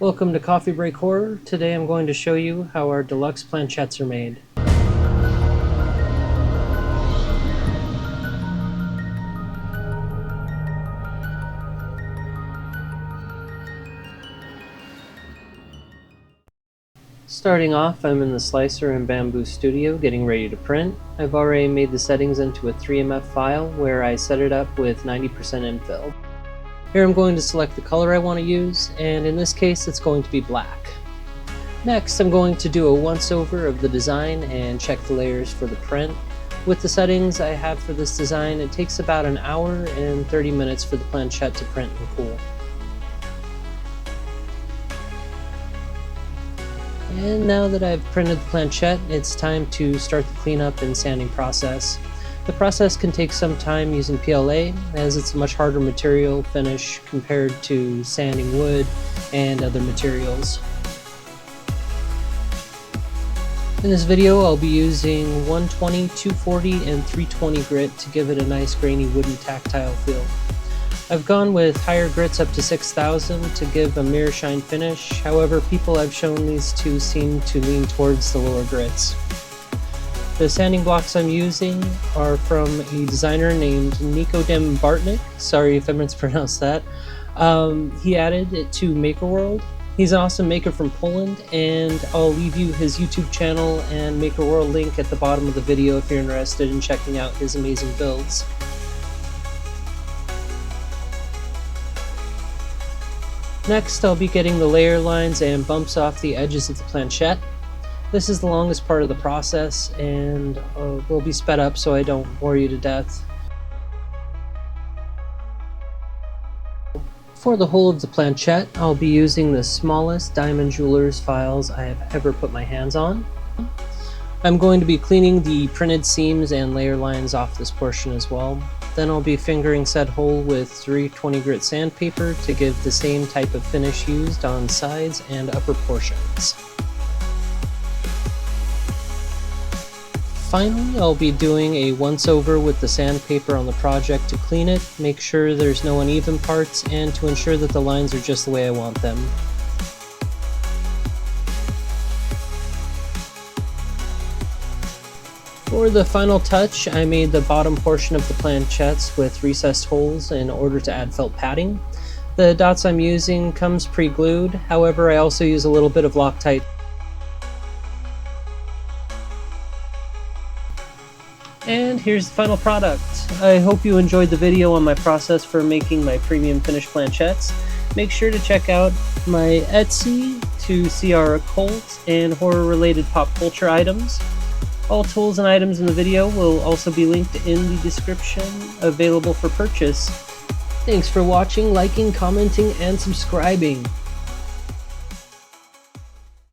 Welcome to Coffee Break Horror. Today I'm going to show you how our deluxe planchettes are made. Starting off, I'm in the slicer in Bamboo Studio getting ready to print. I've already made the settings into a 3MF file where I set it up with 90% infill. Here I'm going to select the color I want to use, and in this case it's going to be black. Next, I'm going to do a once-over of the design and check the layers for the print. With the settings I have for this design, it takes about an hour and 30 minutes for the planchette to print and cool. And now that I've printed the planchette, it's time to start the cleanup and sanding process. The process can take some time using PLA, as it's a much harder material finish compared to sanding wood and other materials. In this video, I'll be using 120, 240, and 320 grit to give it a nice grainy wooden tactile feel. I've gone with higher grits up to 6000 to give a mirror shine finish, however people I've shown these to seem to lean towards the lower grits. The sanding blocks I'm using are from a designer named Nikodem Bartnik, sorry if I mispronounced that. He added it to Maker World. He's an awesome maker from Poland, and I'll leave you his YouTube channel and Maker World link at the bottom of the video if you're interested in checking out his amazing builds. Next, I'll be getting the layer lines and bumps off the edges of the planchette. This is the longest part of the process and will be sped up so I don't bore you to death. For the whole of the planchette, I'll be using the smallest Diamond Jewelers files I have ever put my hands on. I'm going to be cleaning the printed seams and layer lines off this portion as well. Then I'll be fingering said hole with 320 grit sandpaper to give the same type of finish used on sides and upper portions. Finally, I'll be doing a once-over with the sandpaper on the project to clean it, make sure there's no uneven parts, and to ensure that the lines are just the way I want them. For the final touch, I made the bottom portion of the planchettes with recessed holes in order to add felt padding. The dots I'm using comes pre-glued, however I also use a little bit of Loctite. And here's the final product. I hope you enjoyed the video on my process for making my premium finished planchettes. Make sure to check out my Etsy to see our occult and horror related pop culture items. All tools and items in the video will also be linked in the description, available for purchase. Thanks for watching, liking, commenting, and subscribing.